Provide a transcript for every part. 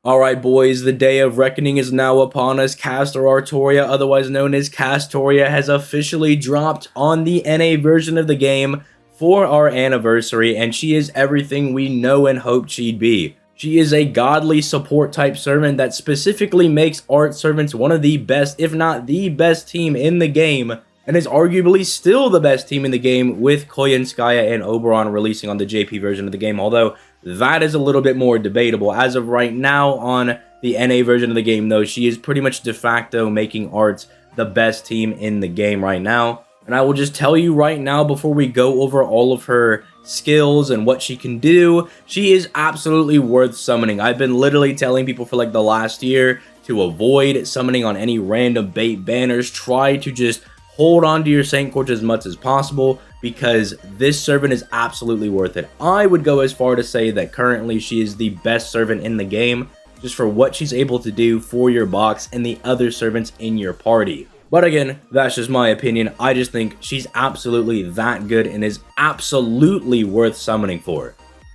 Alright boys, the day of reckoning is now upon us. Castoria, otherwise known as Castoria, has officially dropped on the NA version of the game for our anniversary, and she is everything we know and hoped she'd be. She is a godly support type servant that specifically makes art servants one of the best, if not the best team in the game, and is arguably still the best team in the game with Koyenskaya and Oberon releasing on the JP version of the game, although that is a little bit more debatable. As of right now on the NA version of the game, though, she is pretty much de facto making arts the best team in the game right now. And I will just tell you right now, before we go over all of her skills and what she can do, she is absolutely worth summoning. I've been literally telling people for like the last year to avoid summoning on any random bait banners. Try to just hold on to your Saint Courts as much as possible, because this servant is absolutely worth it. I would go as far to say that currently she is the best servant in the game, just for what she's able to do for your box and the other servants in your party. But again, that's just my opinion. I just think she's absolutely that good and is absolutely worth summoning for.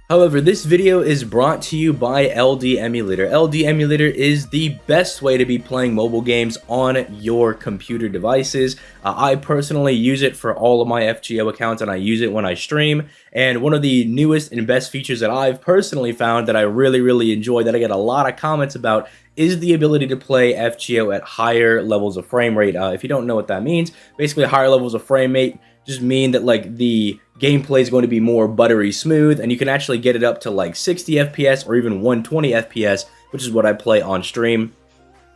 However, this video is brought to you by LD Emulator. LD Emulator is the best way to be playing mobile games on your computer devices. I personally use it for all of my FGO accounts, and I use it when I stream. And one of the newest and best features that I've personally found that I really enjoy, that I get a lot of comments about, is the ability to play FGO at higher levels of frame rate. If you don't know what that means, basically higher levels of frame rate just mean that like the gameplay is going to be more buttery smooth, and you can actually get it up to like 60 FPS or even 120 FPS, which is what I play on stream.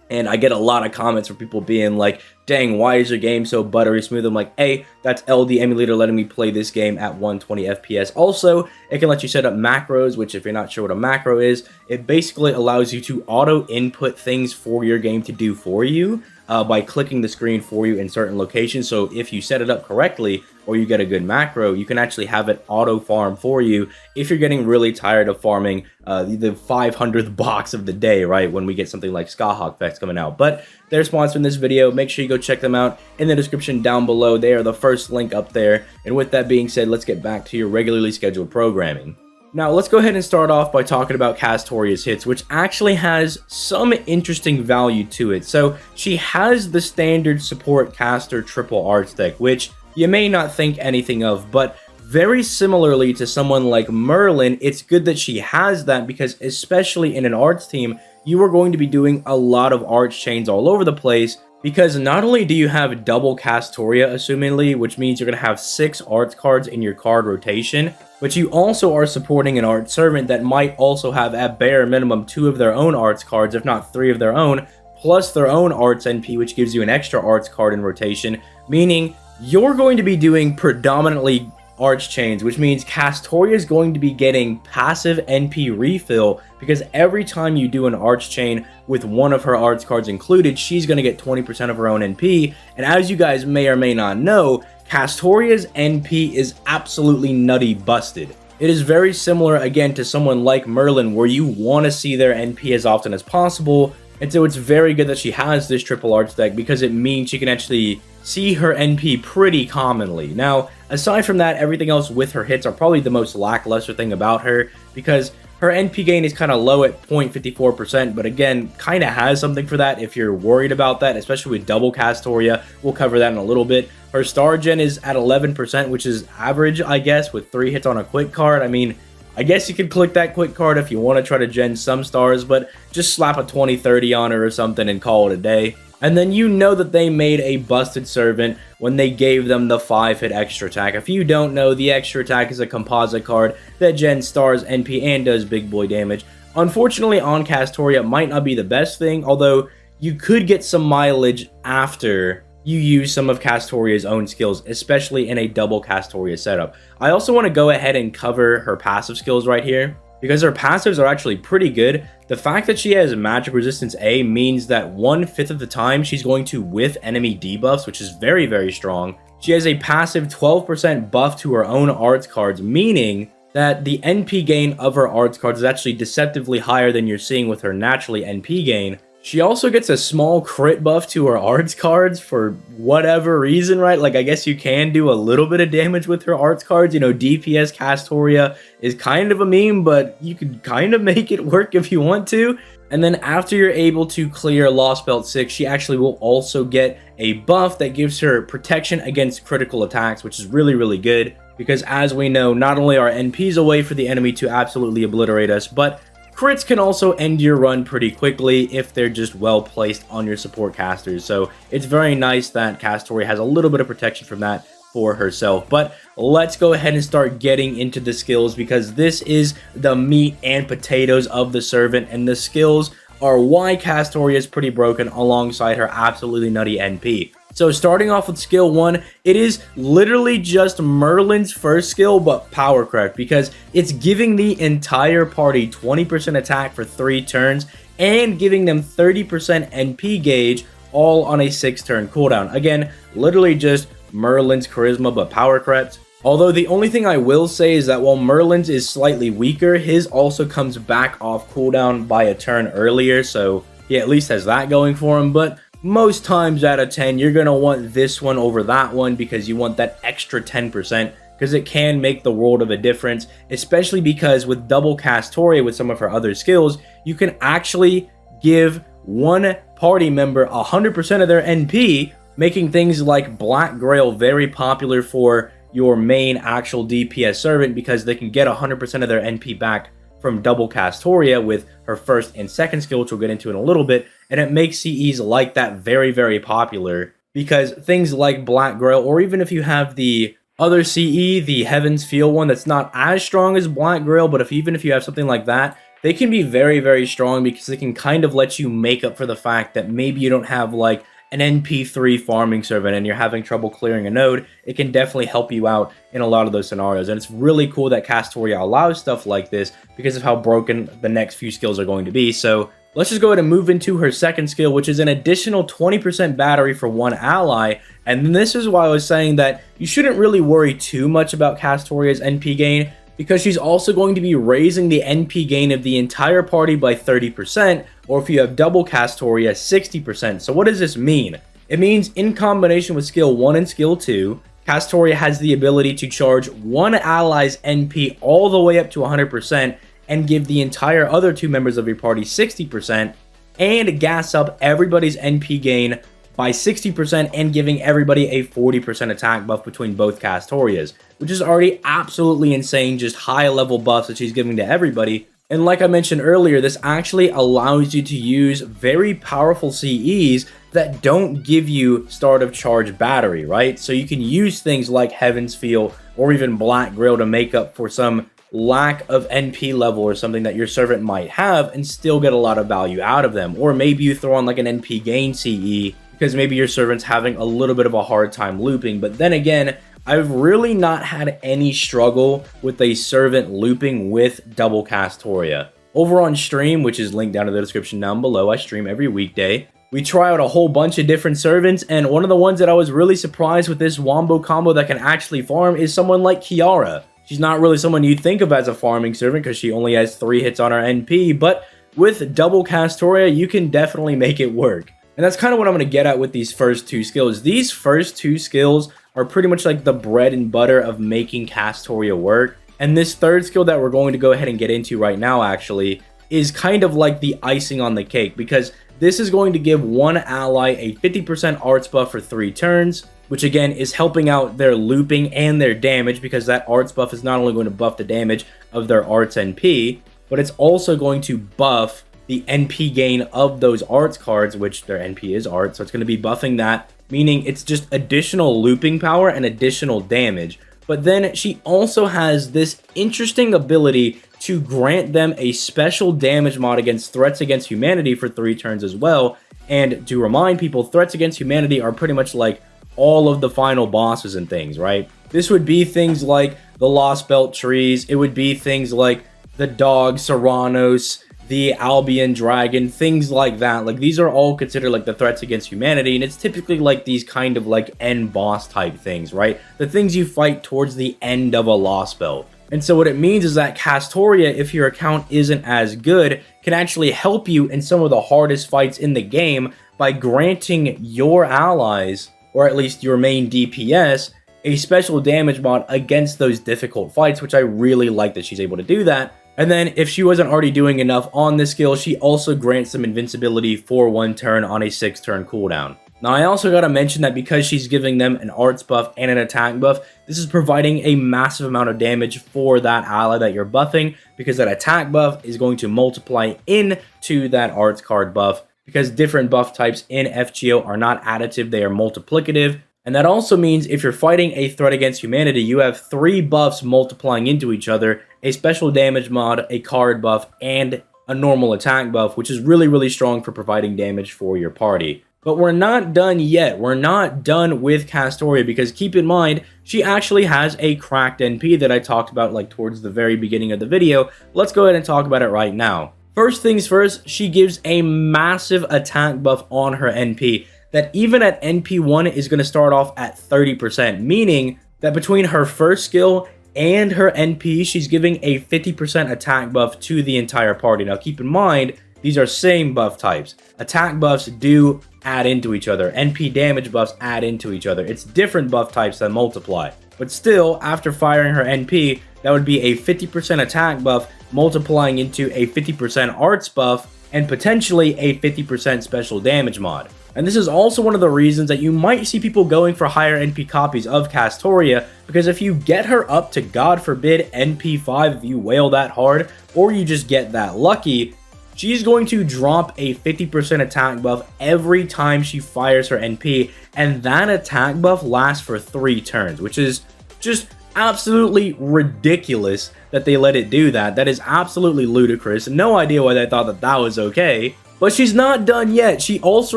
And I get a lot of comments from people being like, dang, why is your game so buttery smooth? I'm like, hey, that's LD Emulator letting me play this game at 120 FPS. Also, it can let you set up macros, which if you're not sure what a macro is, it basically allows you to auto input things for your game to do for you by clicking the screen for you in certain locations. So if you set it up correctly, or you get a good macro, you can actually have it auto farm for you if you're getting really tired of farming the 500th box of the day, right, when we get something like Skahawk Fest coming out. But they're sponsoring this video. Make sure you go check them out in the description down below. They are the first link up there. And with that being said, let's get back to your regularly scheduled programming. Now, let's go ahead and start off by talking about Castoria's hits, which actually has some interesting value to it. So, she has the standard support caster triple arts deck, which you may not think anything of, but very similarly to someone like Merlin, it's good that she has that, because especially in an arts team, you are going to be doing a lot of arts chains all over the place, because not only do you have double Castoria, assumingly, which means you're going to have 6 arts cards in your card rotation, but you also are supporting an art servant that might also have at bare minimum 2 of their own arts cards, if not 3 of their own, plus their own arts NP, which gives you an extra arts card in rotation, meaning you're going to be doing predominantly arts chains, which means Castoria is going to be getting passive NP refill, because every time you do an arts chain with one of her arts cards included, she's going to get 20% of her own NP. And as you guys may or may not know, Castoria's NP is absolutely nutty busted. It is very similar, again, to someone like Merlin, where you want to see their NP as often as possible. And so it's very good that she has this triple arts deck, because it means she can actually see her NP pretty commonly. Now, aside from that, everything else with her hits are probably the most lackluster thing about her, because her NP gain is kind of low at 0.54%, but again, kind of has something for that if you're worried about that, especially with double Castoria. We'll cover that in a little bit. Her star gen is at 11%, which is average, I guess, with 3 hits on a quick card. I mean, I guess you could click that quick card if you want to try to gen some stars, but just slap a 20-30 on her or something and call it a day. And then you know that they made a busted servant when they gave them the 5-hit extra attack. If you don't know, the extra attack is a composite card that gens stars NP and does big boy damage. Unfortunately, on Castoria, it might not be the best thing, although you could get some mileage after you use some of Castoria's own skills, especially in a double Castoria setup. I also want to go ahead and cover her passive skills right here, because her passives are actually pretty good. The fact that she has magic resistance A means that 1/5 of the time she's going to whiff enemy debuffs, which is very strong. She has a passive 12% buff to her own arts cards, meaning that the NP gain of her arts cards is actually deceptively higher than you're seeing with her naturally NP gain. She also gets a small crit buff to her arts cards for whatever reason, right? Like, I guess you can do a little bit of damage with her arts cards. You know, DPS Castoria is kind of a meme, but you could kind of make it work if you want to. And then after you're able to clear Lost Belt 6, she actually will also get a buff that gives her protection against critical attacks, which is really, really good. Because as we know, not only are NPs a way for the enemy to absolutely obliterate us, but crits can also end your run pretty quickly if they're just well placed on your support casters. So it's very nice that Castoria has a little bit of protection from that for herself. But let's go ahead and start getting into the skills, because this is the meat and potatoes of the servant, and the skills are why Castoria is pretty broken alongside her absolutely nutty NP. So starting off with skill 1, it is literally just Merlin's first skill, but power correct, because it's giving the entire party 20% attack for 3 turns and giving them 30% NP gauge, all on a 6-turn cooldown. Again, literally just Merlin's charisma, but power correct. Although the only thing I will say is that while Merlin's is slightly weaker, his also comes back off cooldown by a turn earlier, so he at least has that going for him. But most times out of 10, you're going to want this one over that one, because you want that extra 10%, because it can make the world of a difference, especially because with double Castoria with some of her other skills, you can actually give one party member 100% of their NP, making things like Black Grail very popular for your main actual DPS servant, because they can get 100% of their NP back from double Castoria with her first and second skill, which we'll get into in a little bit, and it makes CEs like that very, very popular, because things like Black Grail, or even if you have the other CE, the Heaven's Feel one, that's not as strong as Black Grail, but even if you have something like that, they can be very, very strong, because they can kind of let you make up for the fact that maybe you don't have like an NP3 farming servant and you're having trouble clearing a node. It can definitely help you out in a lot of those scenarios, and it's really cool that Castoria allows stuff like this because of how broken the next few skills are going to be. So let's just go ahead and move into her second skill, which is an additional 20% battery for one ally. And this is why I was saying that you shouldn't really worry too much about Castoria's NP gain, because she's also going to be raising the NP gain of the entire party by 30%, or if you have double Castoria, 60%. So what does this mean? It means in combination with skill 1 and skill 2, Castoria has the ability to charge one ally's NP all the way up to 100% and give the entire other 2 members of your party 60%, and gas up everybody's NP gain by 60% and giving everybody a 40% attack buff between both Castorias, which is already absolutely insane, just high level buffs that she's giving to everybody. And like I mentioned earlier, this actually allows you to use very powerful CEs that don't give you start of charge battery, right? So you can use things like Heaven's Feel or even Black Grail to make up for some lack of NP level or something that your servant might have and still get a lot of value out of them. Or maybe you throw on like an NP gain CE because maybe your servant's having a little bit of a hard time looping. But then again, I've really not had any struggle with a servant looping with double Castoria. Over on stream, which is linked down in the description down below, I stream every weekday. We try out a whole bunch of different servants, and one of the ones that I was really surprised with this wombo combo that can actually farm is someone like Kiara. She's not really someone you'd think of as a farming servant because she only has 3 hits on her NP, but with double Castoria, you can definitely make it work. And that's kind of what I'm going to get at with these first 2 skills. These first 2 skills are pretty much like the bread and butter of making Castoria work. And this third skill that we're going to go ahead and get into right now actually is kind of like the icing on the cake, because this is going to give one ally a 50% arts buff for 3 turns, which again is helping out their looping and their damage, because that arts buff is not only going to buff the damage of their arts NP, but it's also going to buff the NP gain of those arts cards, which their NP is art, so it's going to be buffing that, meaning it's just additional looping power and additional damage. But then she also has this interesting ability to grant them a special damage mod against threats against humanity for 3 turns as well. And to remind people, threats against humanity are pretty much like all of the final bosses and things, right? This would be things like the Lost Belt trees, it would be things like the dog Serranos, the Albion Dragon, things like that. Like, these are all considered like the threats against humanity, and it's typically like these kind of like end boss type things, right? The things you fight towards the end of a Lost Belt. And so what it means is that Castoria, if your account isn't as good, can actually help you in some of the hardest fights in the game by granting your allies, or at least your main DPS, a special damage mod against those difficult fights, which I really like that she's able to do that. And then if she wasn't already doing enough on this skill, she also grants them invincibility for 1 turn on a 6-turn cooldown. Now I also gotta mention that because she's giving them an arts buff and an attack buff, this is providing a massive amount of damage for that ally that you're buffing, because that attack buff is going to multiply into that arts card buff, because different buff types in FGO are not additive, they are multiplicative. And that also means if you're fighting a threat against humanity, you have 3 buffs multiplying into each other, a special damage mod, a card buff, and a normal attack buff, which is really, really strong for providing damage for your party. But we're not done yet. We're not done with Castoria, because keep in mind, she actually has a cracked NP that I talked about like towards the very beginning of the video. Let's go ahead and talk about it right now. First things first, she gives a massive attack buff on her NP that even at NP 1 is going to start off at 30%, meaning that between her first skill and her NP, she's giving a 50% attack buff to the entire party. Now keep in mind, these are same buff types. Attack buffs do add into each other. NP damage buffs add into each other. It's different buff types that multiply. But still, after firing her NP, that would be a 50% attack buff multiplying into a 50% arts buff and potentially a 50% special damage mod. And this is also one of the reasons that you might see people going for higher NP copies of Castoria, because if you get her up to, God forbid, NP 5, if you wail that hard, or you just get that lucky, she's going to drop a 50% attack buff every time she fires her NP, and that attack buff lasts for 3 turns, which is just absolutely ridiculous that they let it do that. That is absolutely ludicrous. No idea why they thought that that was okay. But she's not done yet. She also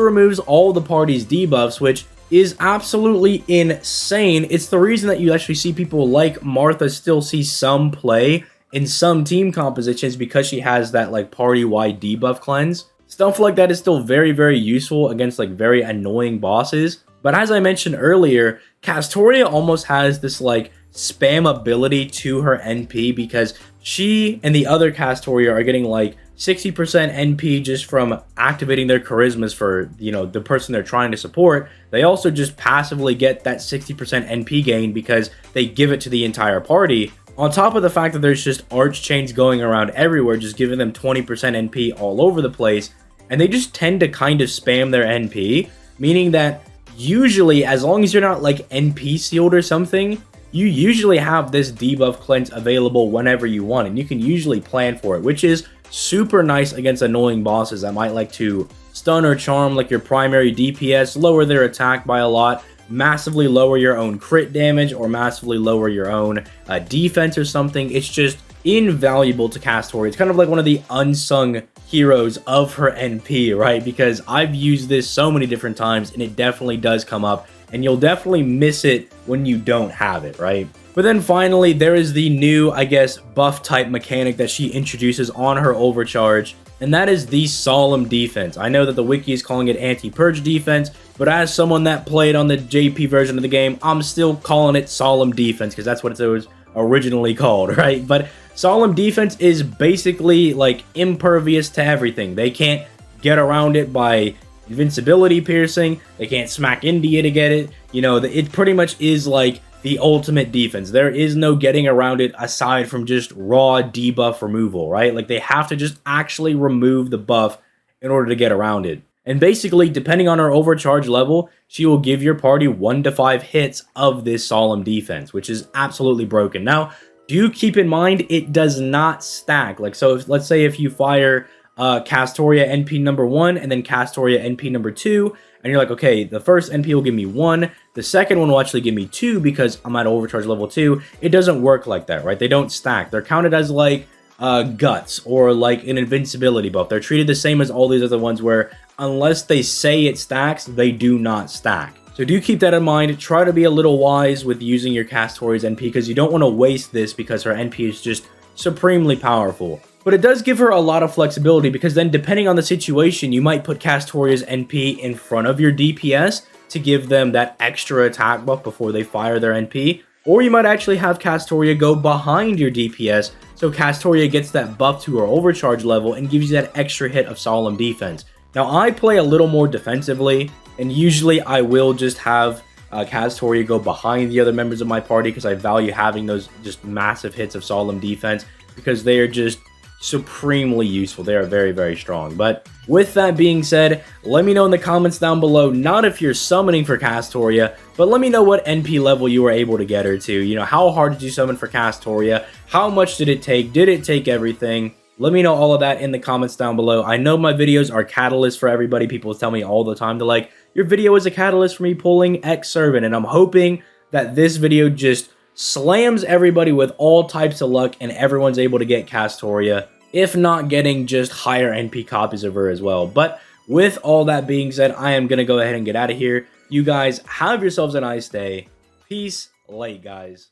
removes all the party's debuffs, which is absolutely insane. It's the reason that you actually see people like Martha still see some play in some team compositions, because she has that like party-wide debuff cleanse. Stuff like that is still very, very useful against like very annoying bosses. But as I mentioned earlier, Castoria almost has this like spam ability to her NP, because she and the other Castoria are getting like 60% NP just from activating their charismas for, you know, the person they're trying to support. They also just passively get that 60% NP gain because they give it to the entire party. On top of the fact that there's just arch chains going around everywhere, just giving them 20% NP all over the place, and they just tend to kind of spam their NP, meaning that usually, as long as you're not like NP sealed or something, you usually have this debuff cleanse available whenever you want, and you can usually plan for it, which is super nice against annoying bosses that might like to stun or charm like your primary DPS, lower their attack by a lot, massively lower your own crit damage, or massively lower your own defense or something. It's just invaluable to Castoria. It's kind of like one of the unsung heroes of her NP, right? Because I've used this so many different times, and it definitely does come up, and you'll definitely miss it when you don't have it, right? But then finally, there is the new, I guess, buff type mechanic that she introduces on her overcharge, and that is the Solemn Defense. I know that the wiki is calling it Anti-Purge Defense, but as someone that played on the JP version of the game, I'm still calling it Solemn Defense, because that's what it was originally called, right? But Solemn Defense is basically like impervious to everything. They can't get around it by invincibility piercing, they can't smack into you to get it. You know, it pretty much is like the ultimate defense. There is no getting around it aside from just raw debuff removal, right? Like, they have to just actually remove the buff in order to get around it. And basically, depending on her overcharge level, she will give your party 1 to 5 hits of this Solemn Defense, which is absolutely broken. Now, do keep in mind, it does not stack. Like, so if, let's say if you fire Castoria NP number 1 and then Castoria NP number 2, and you're like, okay, the first NP will give me 1, the second one will actually give me 2 because I'm at overcharge level 2. It doesn't work like that, right? They don't stack. They're counted as like guts or like an invincibility buff. They're treated the same as all these other ones where unless they say it stacks, they do not stack. So do keep that in mind. Try to be a little wise with using your Castoria's NP, because you don't want to waste this because her NP is just supremely powerful. But it does give her a lot of flexibility, because then depending on the situation, you might put Castoria's NP in front of your DPS to give them that extra attack buff before they fire their NP. Or you might actually have Castoria go behind your DPS, so Castoria gets that buff to her overcharge level and gives you that extra hit of Solemn Defense. Now, I play a little more defensively, and usually I will just have Castoria go behind the other members of my party because I value having those just massive hits of Solemn Defense. because they are just supremely useful. They are very, very strong. But with that being said, let me know in the comments down below, not if you're summoning for Castoria, but let me know what NP level you were able to get her to. You know, how hard did you summon for Castoria? How much did it take? Did it take everything? Let me know all of that in the comments down below. I know my videos are catalysts for everybody. People tell me all the time to like, your video is a catalyst for me pulling X Servant, and I'm hoping that this video just slams everybody with all types of luck and everyone's able to get Castoria, if not getting just higher NP copies of her as well. But with all that being said, I am going to go ahead and get out of here. You guys have yourselves a nice day. Peace, late guys.